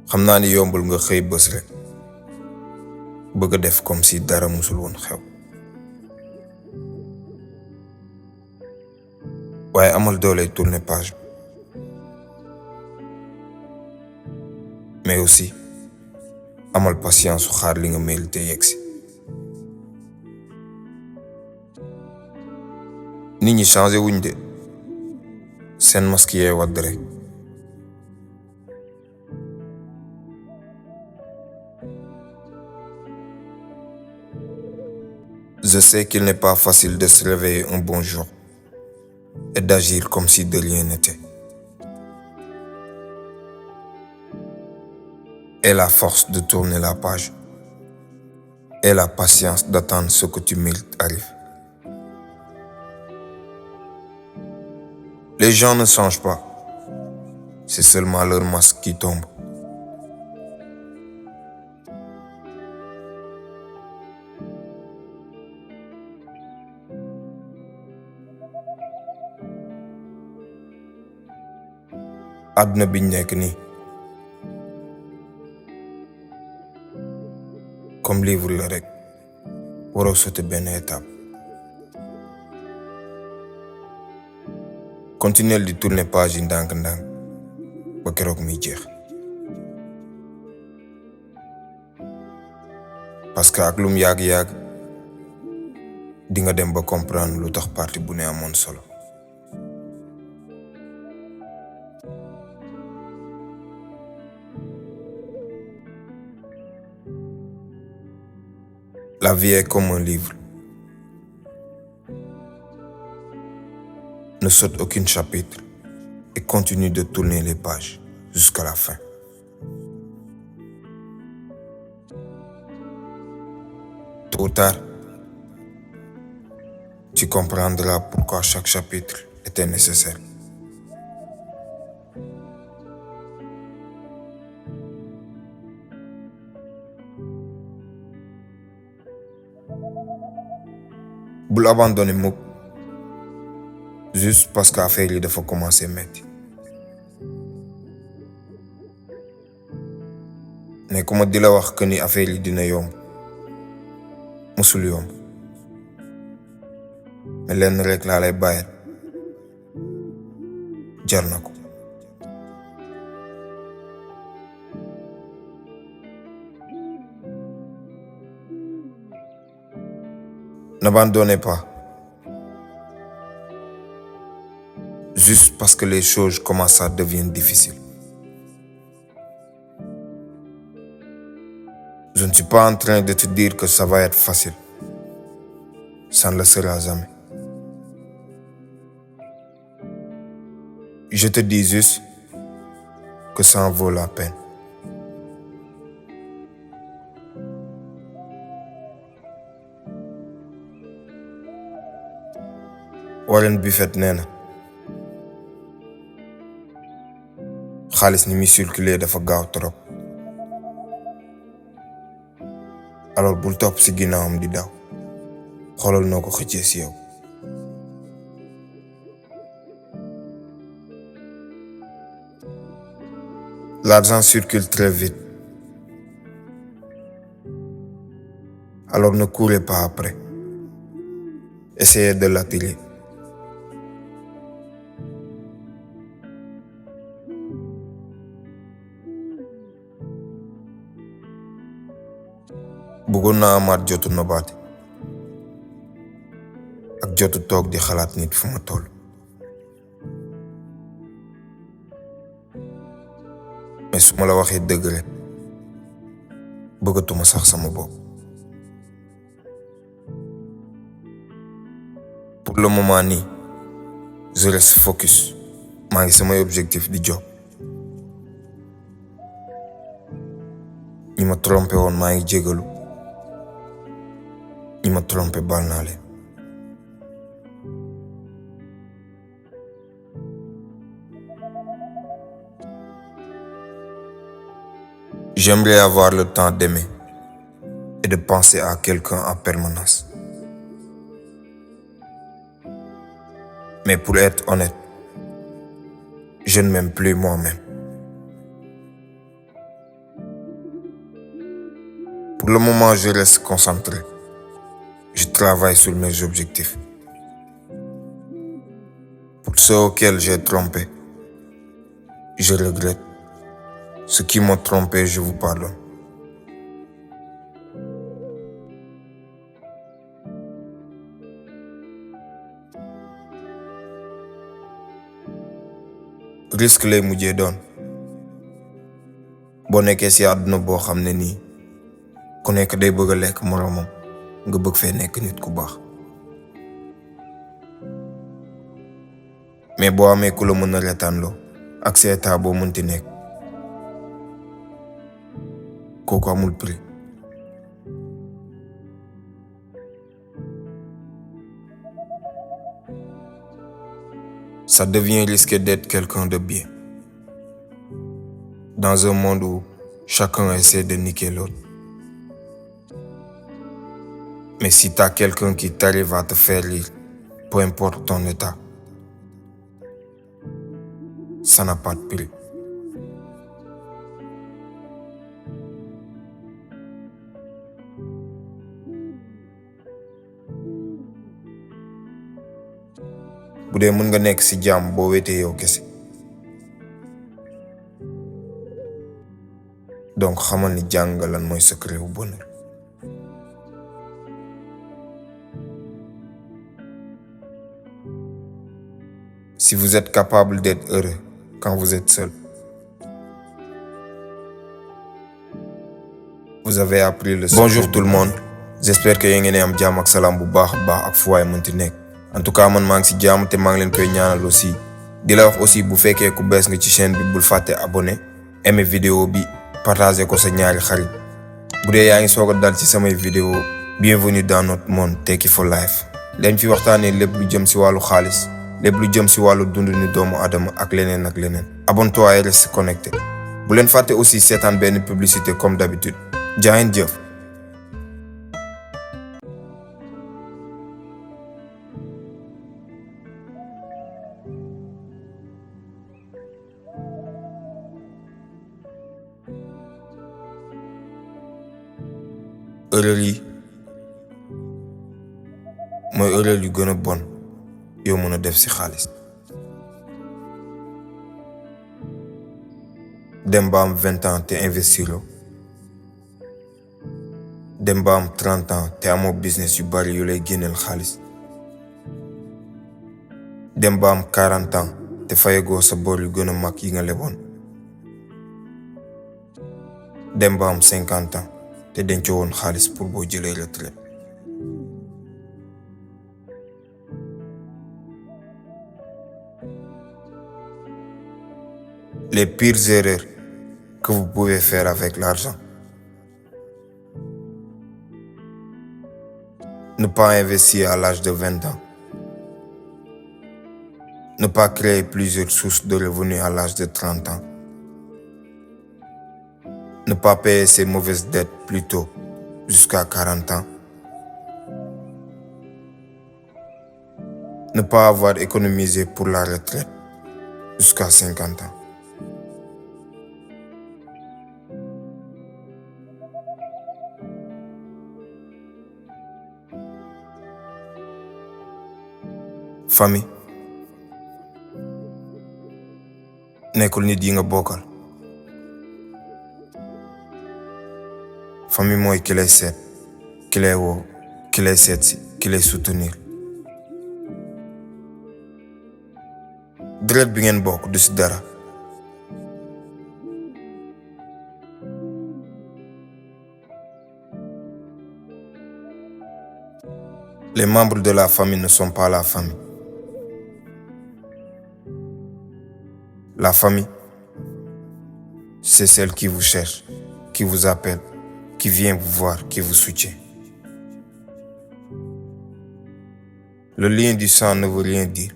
xam naa ni yombul nga xëy bés rek bëgg a def comme si dara musul woon xew waaye amal doole tourner page mais aussi amal patience su xaar li nga mérité yegsi nit ñi changé wuñ de seen masque yee wadd rek Je sais qu'il n'est pas facile de se réveiller un bon jour et d'agir comme si de rien n'était. Et la force de tourner la page et la patience d'attendre ce que tu mérites arrive. Les gens ne changent pas, c'est seulement leur masque qui tombe. àdduna biñ nekk nii comme livre la rek waroo sauter benn étape continuer di tourner page yi ndànk-ndànk ba keroog muy jeex parce que ak lum yàgg-yàgg di nga dem ba comprendre lu tax partie bu ne amoon solo La vie est comme un livre. Ne saute aucun chapitre et continue de tourner les pages jusqu'à la fin. Tôt ou tard, tu comprendras pourquoi chaque chapitre était nécessaire. Bul abandonner mukk juste parce que affaire yi dafa commencer metti nekkuma di la wax que ni affaire yi dina yomb musul yomb mais lenn rek laa lay bàyyil jar na ko N'abandonnez pas. Juste parce que les choses commencent à devenir difficiles. Je ne suis pas en train de te dire que ça va être facile. Ça ne le sera jamais. Je te dis juste que ça en vaut la peine. Warren Buffett nee na xaalis ni muy circuler dafa gaaw trop alors bul topp ci ginnaawam di daw xoolal noo ko xëccee ci yow L'argent circule très vite alors ne courez pas après essayez de l'attirer bëggoon naa amaat jotu nobaate ak jotu toog di xalaat nit fu ma toll mais su ma la waxee dëgg rek bëggatuma sax sama bopp pour le moment nii je reste focus maa ngi samay objectif di job ñi ma trompé woon maa ngi jégalu ñi ma trompé baal naa leen J'aimerais avoir le temps d'aimer et de penser à quelqu'un en permanence. Mais pour être honnête, je ne m'aime plus moi-même. Pour le moment, je reste concentré. Je travaille sur mes objectifs. Pour ceux auxquels j'ai trompé, je regrette. Ceux qui m'ont trompé, je vous pardonne. Risque lay mujjee doon boo nekkee ci àdduna boo xam ne nii ku nekk day bëgg a lekk moroomam nga bëgg fee nekk nit ku baax mais boo amee ku la mën a retaanloo ak sa état boo mënti nekk kooku amul prix. Ça devient risqué d'être quelqu'un de bien. Dans un monde où chacun essaie de niquer l'autre. Mais si t'as quelqu'un qui t'arrive à te faire rire, peu importe ton état, ça n'a pas de prix. bu dee mën nga nekk ci jàmm boo wéetee yow kese donc xamal ni jàng lan mooy secret wu bonheur. Si vous êtes capable d'être heureux quand vous êtes seul, vous avez appris le secret. Bonjour tout le monde, j'espère que yéen ngeen am jàmm ak salaam bu baax a baax ak fu waay mënti nekk. En tout cas man maa ngi ci jàmm te maa ngi leen koy ñaanal aussi di la wax aussi bu fekkee ku bees nga ci chaîne bi bul fàtte abonné aimer vidéo bi partager ko sa ñaari xarit bu dee yaa ngi soog a dal ci samay vidéo bienvenue dans notre monde Tekki for Life leen fi waxtaanee lépp lu jëm ci wàllu xaalis lépp lu jëm ci wàllu dund ni doomu adama ak leneen ak leneen. Abonne-toi et reste connecté bu leen fàtte aussi seetaan benn publicité comme d'habitude jaa ngeen jëf. erreur yi mooy erreur yu gën a bon yow mën a def ci xaalis. dem ba am 20 ans te investiroo dem ba am 30 ans te amoo business yu bari yu lay génneel xaalis. dem ba am 40 ans te fayagoo sa bor yu gën a mag yi nga leboon. dem ba am 50 ans te dencoo woon xaalis pour boo jëlee retraite. Les pires erreurs que vous pouvez faire avec l'argent. Ne pas investir à l'âge de 20 ans. Ne pas créer plusieurs sources de revenus à l'âge de 30 ans. Ne pas payer ses mauvaises dettes plus tôt, jusqu'à 40 ans. Ne pas avoir économisé pour la retraite jusqu'à 50 ans. Famille nekkul nit yi nga bokkal. Famille mooy ki lay seet ki lay woo ki lay seet si ki lay soutenir. deret bi ngeen bokk du ci dara. Les membres de la famille ne sont pas la famille. La famille, c'est celle qui vous cherche, qui vous appelle, qui vient vous voir, qui vous soutient. Le lien du sang ne veut rien dire.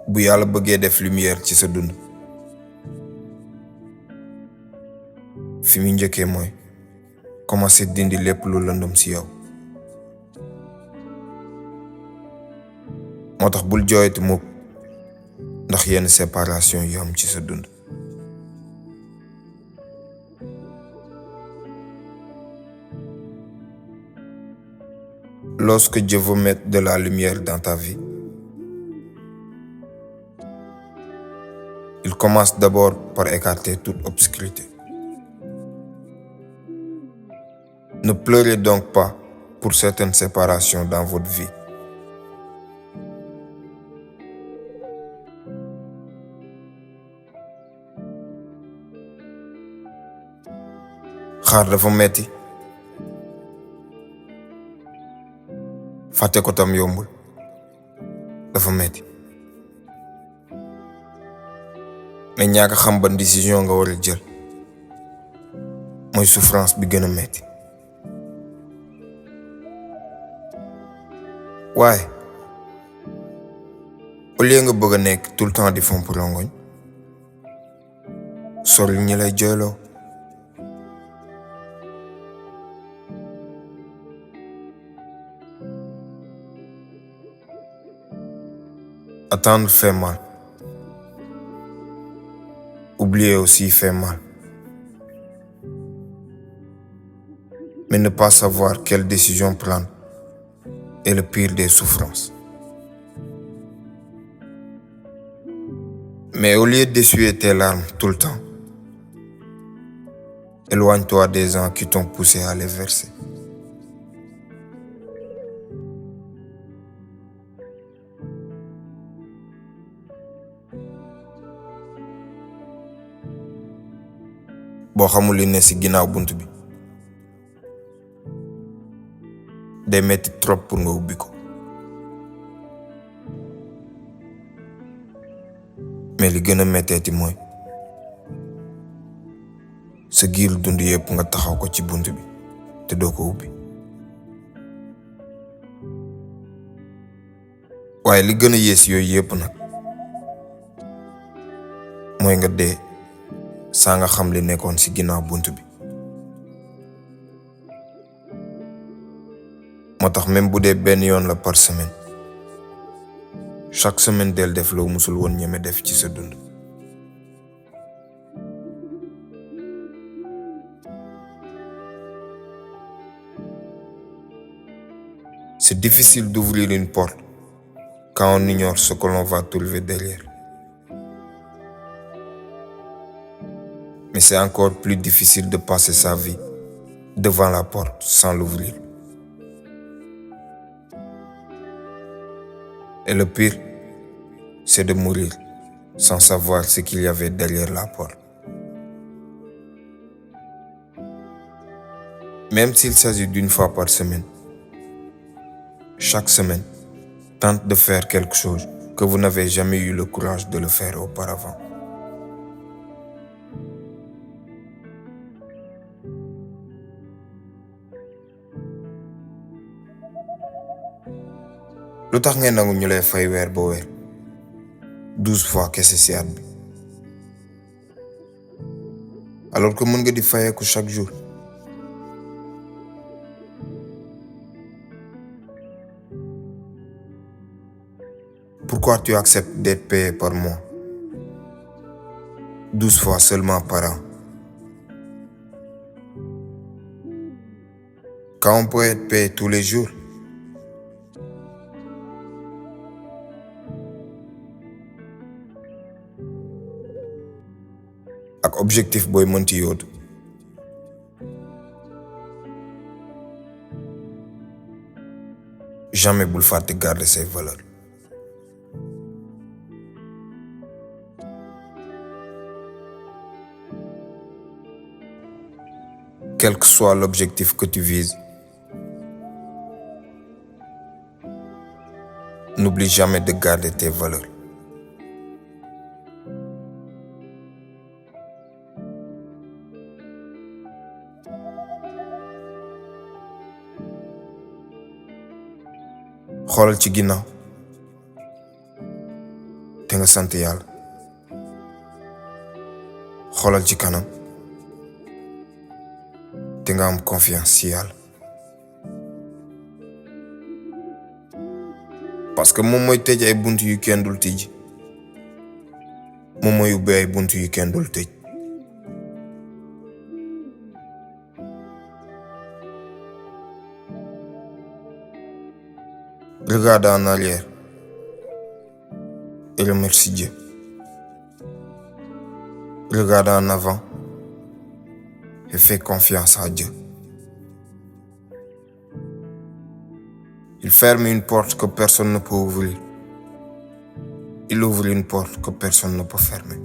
bu yàlla bëggee def lumière ci sa dund fi mu njëkkee mooy commencer dindi lépp lu lëndëm ci yow. moo tax bul jooyati mukk ndax yenn séparation yu am ci sa dund. Lorsque Dieu veut mettre de la lumière dans ta vie, il commence d'abord par écarter toute obscurité. Ne pleurez donc pas pour certaines séparations dans votre vie. Xaar dafa metti, fàtte ko tam yombul, dafa metti. mais ñàkk a xam ban décision nga war a jël mooy souffrance bi gën a metti. waaye au lieu nga bëgg a nekk tout le temps di fomp rongoñ, sori ñi lay jooyloo. Attendre fait mal. Oublier aussi fait mal. Mais ne pas savoir quelle décision prendre est le pire des souffrances. Mais au lieu d'essuyer tes larmes tout le temps, éloigne-toi des gens qui t'ont poussé à les verser. boo xamul li ne ci ginnaaw bunt bi day metti trop pour nga ubbi ko, mais li gën a metteeti mooy sa giiru dund yépp nga taxaw ko ci bunt bi te doo ko ubbi. waaye li gën a yées yooyu yépp nag mooy nga dee saa nga xam li nekkoon ci ginnaaw bunt bi. moo tax même bu dee benn yoon la par semaine, chaque semaine del def loo musul woon ñeme def ci sa dund. C'est difficile d'ouvrir une porte quand on ignore ce que l'on va trouver derrière. Mais c'est encore plus difficile de passer sa vie devant la porte sans l'ouvrir. Et le pire, c'est de mourir sans savoir ce qu'il y avait derrière la porte. Même s'il s'agit d'une fois par semaine, chaque semaine, tente de faire quelque chose que vous n'avez jamais eu le courage de le faire auparavant. lu tax ngay nangu ñu lay fay weer ba weer 12 fois kese ci at bi alors que mën nga di fayeeku chaque jour. Pourquoi tu acceptes d'être payé par mois 12 fois seulement par an quand on peut être payé tous les jours? ak objectif booy mënti yóotu. Jamais bul fàtte garder ses valeurs. Quel que soit l'objectif que tu vises, n'oublie jamais de garder tes valeurs. xoolal ci ginnaaw te nga sant yàlla, xoolal ci kanam te nga am confiance ci yàlla, parce que moom mooy tëj ay bunt yu kenn dul tijji moom mooy ubbi ay bunt yu kenn dul tëj. Regarde en arrière et remercie Dieu. Regarde en avant et fais confiance à Dieu. Il ferme une porte que personne ne peut ouvrir. Il ouvre une porte que personne ne peut fermer.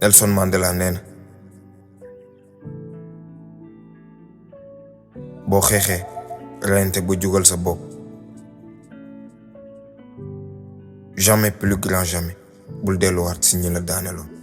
Nelson Mandela nee na boo xeexee reyante ba jugal sa bopp jamais plus grand jamais bul delluwaat si ñi la daaneloon.